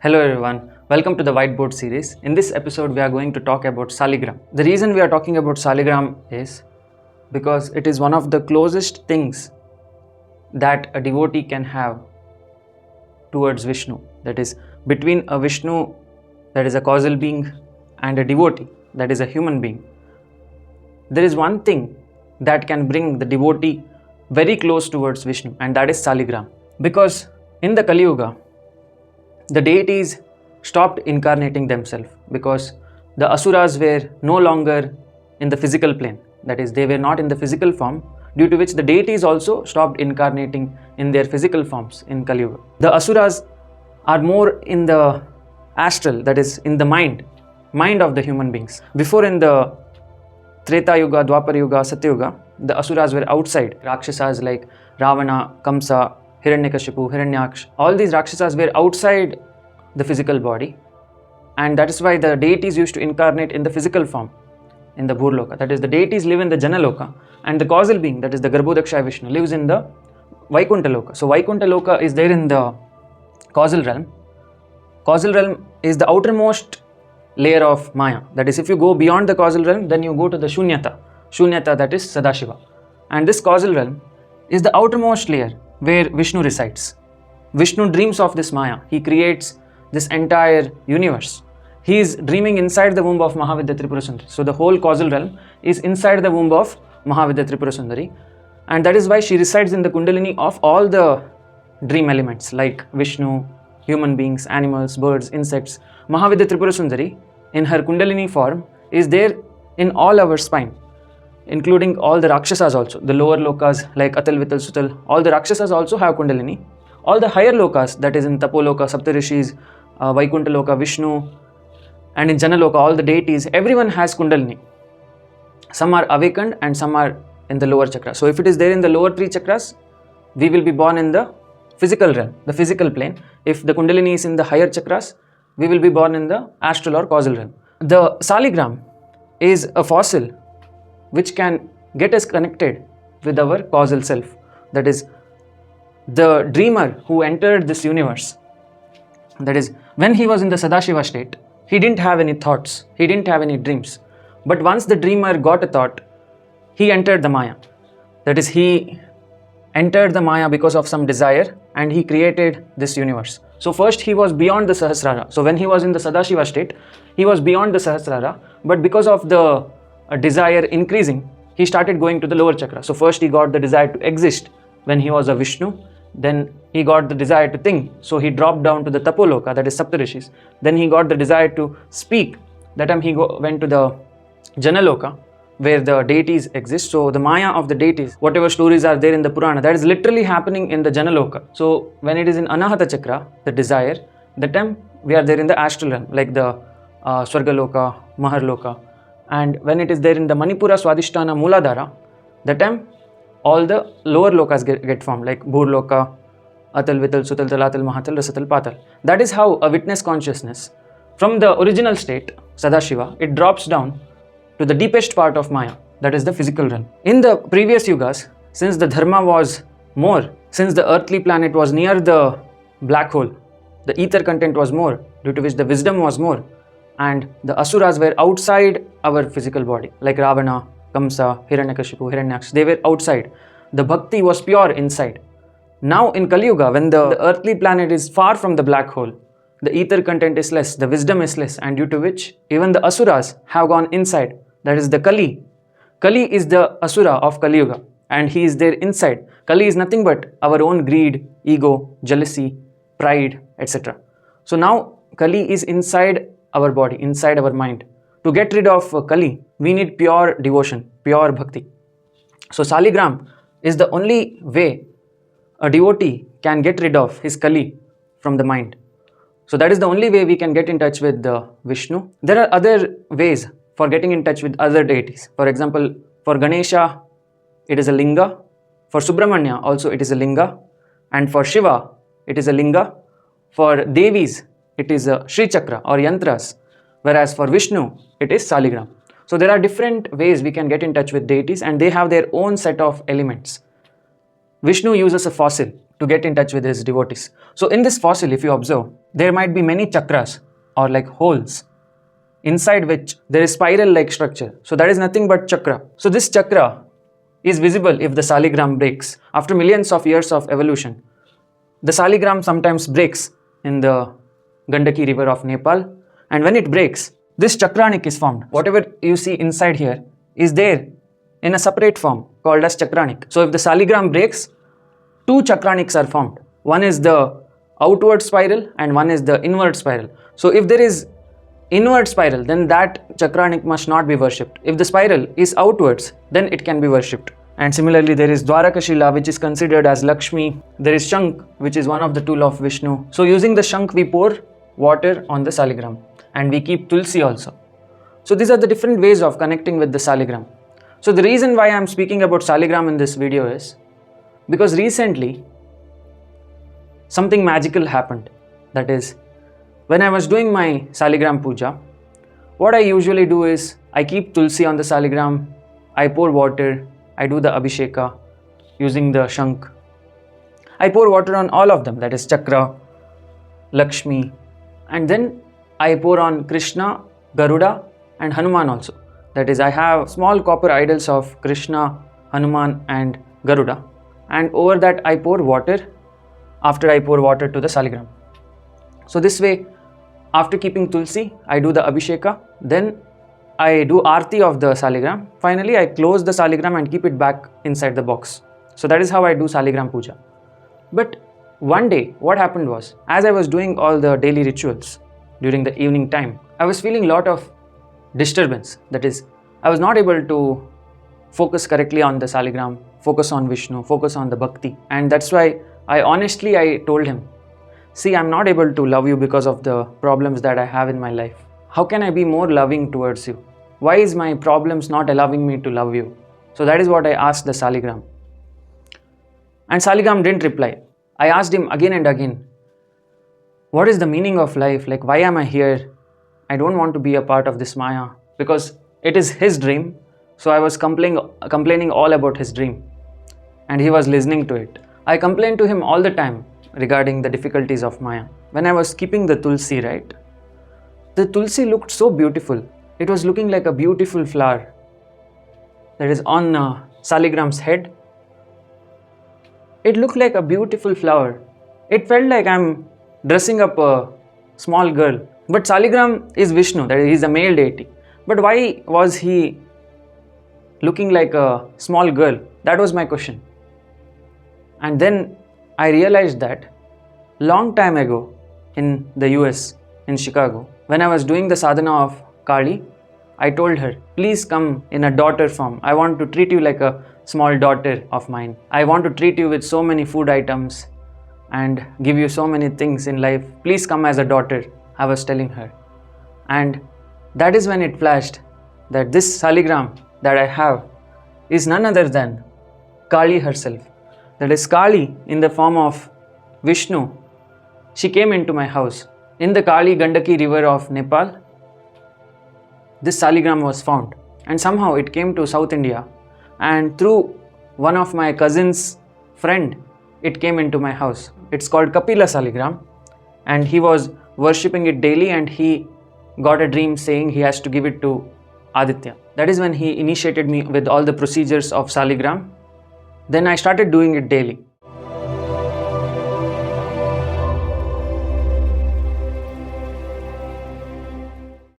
Hello everyone, welcome to the Whiteboard series. In this episode we are going to talk about Saligram. The reason we are talking about Saligram is because it is one of the closest things that a devotee can have towards Vishnu. That is, between a Vishnu, that is a causal being, and a devotee, that is a human being. There is one thing that can bring the devotee very close towards Vishnu, and that is Saligram. Because in the Kali Yuga, the deities stopped incarnating themselves because the asuras were no longer in the physical plane. That is, they were not in the physical form, due to which the deities also stopped incarnating in their physical forms in Kali Yuga. The asuras are more in the astral, that is, in the mind of the human beings. Before, in the Treta Yuga, Dwapar Yuga, Satya Yuga, the asuras were outside. Rakshasas like Ravana, Kamsa, Hiranyakashipu, Hiranyaksh, all these Rakshasas were outside the physical body, and that is why the deities used to incarnate in the physical form in the Bhurloka. That is, the deities live in the Janaloka, and the causal being, that is the Garbhodakshaya Vishnu, lives in the Vaikuntha Loka. So Vaikuntha Loka is there in the causal realm. Causal realm is the outermost layer of Maya. That is, if you go beyond the causal realm, then you go to the Shunyata, that is Sadashiva. And this causal realm is the outermost layer where Vishnu resides. Vishnu dreams of this Maya. He creates this entire universe. He is dreaming inside the womb of Mahavidya Tripura Sundari. So the whole causal realm is inside the womb of Mahavidya Tripura Sundari, and that is why she resides in the Kundalini of all the dream elements like Vishnu, human beings, animals, birds, insects. Mahavidya Tripura Sundari in her Kundalini form is there in all our spine, including all the Rakshasas also. The lower lokas like Atal, Vital, Sutal, all the Rakshasas also have Kundalini. All the higher lokas, that is in Tapoloka, Saptarishis, Vaikuntha Loka, Vishnu, and in Janaloka, all the deities, everyone has Kundalini. Some are awakened and some are in the lower chakra. So if it is there in the lower three chakras, we will be born in the physical realm, the physical plane. If the Kundalini is in the higher chakras, we will be born in the astral or causal realm. The Saligram is a fossil which can get us connected with our causal self. That is, the dreamer who entered this universe, that is, when he was in the Sadashiva state, he didn't have any thoughts, he didn't have any dreams. But once the dreamer got a thought, he entered the Maya. That is, he entered the Maya because of some desire, and he created this universe. So first he was beyond the Sahasrara. So when he was in the Sadashiva state, he was beyond the Sahasrara, but because of the desire increasing, he started going to the lower chakra. So first he got the desire to exist when he was a Vishnu, then he got the desire to think, so he dropped down to the Tapoloka, that is Saptarishis. Then he got the desire to speak. That time he went to the Janaloka, where the deities exist. So the Maya of the deities, whatever stories are there in the Purana, that is literally happening in the Janaloka. So when it is in Anahata Chakra, the desire, that time we are there in the astral realm, like the Swargaloka, Maharloka. And when it is there in the Manipura Swadhisthana Mooladhara, that time all the lower lokas get formed, like Bhurloka, Atal, Vital, Sutal, Talatal, Mahatal, Rasatal, Patal. That is how a witness consciousness, from the original state, Sadashiva, it drops down to the deepest part of Maya, that is the physical realm. In the previous yugas, since the dharma was more, since the earthly planet was near the black hole, the ether content was more, due to which the wisdom was more, and the asuras were outside our physical body, like Ravana, Kamsa, Hiranyakashipu, Hiranyaksh, they were outside. The bhakti was pure inside. Now in Kali Yuga, when the earthly planet is far from the black hole, the ether content is less, the wisdom is less, and due to which even the asuras have gone inside. That is the Kali. Kali is the asura of Kali Yuga, and he is there inside. Kali is nothing but our own greed, ego, jealousy, pride, etc. So now Kali is inside our body, inside our mind. To get rid of Kali, we need pure devotion, pure bhakti. So Saligram is the only way a devotee can get rid of his Kali from the mind. So that is the only way we can get in touch with Vishnu. There are other ways for getting in touch with other deities. For example, for Ganesha, it is a linga. For Subramanya, also it is a linga. And for Shiva, it is a linga. For Devis, it is a Shri Chakra or Yantras. Whereas for Vishnu, it is Saligram. So there are different ways we can get in touch with deities, and they have their own set of elements. Vishnu uses a fossil. to get in touch with his devotees. So in this fossil, if you observe, there might be many chakras or like holes inside which there is spiral like structure. So that is nothing but chakra. So this chakra is visible if the Saligram breaks. After millions of years of evolution, the Saligram sometimes breaks in the Gandaki river of Nepal, and when it breaks, this chakranik is formed. Whatever you see inside here is there in a separate form called as chakranik. So if the Saligram breaks, two chakraniks are formed. One is the outward spiral and one is the inward spiral. So if there is inward spiral, then that chakranik must not be worshipped. If the spiral is outwards, then it can be worshipped. And similarly, there is Dwarakashila, which is considered as Lakshmi. There is Shankh, which is one of the tool of Vishnu. So using the Shankh, we pour water on the Saligram, and we keep tulsi also. So these are the different ways of connecting with the Saligram. So the reason why I am speaking about Saligram in this video is because recently something magical happened. That is, when I was doing my Saligram puja, what I usually do is I keep tulsi on the Saligram, I pour water, I do the abhisheka using the Shankh. I pour water on all of them, that is Chakra, Lakshmi, and then I pour on Krishna, Garuda and Hanuman also. That is, I have small copper idols of Krishna, Hanuman and Garuda, and over that I pour water after I pour water to the Saligram. So this way, after keeping tulsi, I do the abhisheka, then I do arti of the Saligram. Finally, I close the Saligram and keep it back inside the box. So that is how I do Saligram puja. But one day, what happened was, as I was doing all the daily rituals during the evening time, I was feeling a lot of disturbance. That is, I was not able to focus correctly on the Saligram, focus on Vishnu, focus on the bhakti. And that's why I told him, see, I'm not able to love you because of the problems that I have in my life. How can I be more loving towards you? Why is my problems not allowing me to love you? So that is what I asked the Saligram. And Saligram didn't reply. I asked him again and again, what is the meaning of life? Like, why am I here? I don't want to be a part of this Maya, because it is his dream. So I was complaining all about his dream, and he was listening to it. I complained to him all the time regarding the difficulties of Maya. When I was keeping the tulsi, right? The tulsi looked so beautiful. It was looking like a beautiful flower that is on Saligram's head. It looked like a beautiful flower. It felt like I'm dressing up a small girl. But Saligram is Vishnu, that is, he is a male deity. But why was he looking like a small girl? That was my question. And then I realized that long time ago in the US, in Chicago, when I was doing the sadhana of Kali, I told her, please come in a daughter form. I want to treat you like a small daughter of mine. I want to treat you with so many food items and give you so many things in life. Please come as a daughter, I was telling her. And that is when it flashed that this Saligram that I have is none other than Kali herself. That is Kali in the form of Vishnu. She came into my house. In the Kali Gandaki river of Nepal, this Saligram was found, and somehow it came to South India, and through one of my cousin's friend, it came into my house. It's called Kapila Saligram, and he was worshipping it daily, and he got a dream saying he has to give it to Aditya. That is when he initiated me with all the procedures of Saligram. Then I started doing it daily.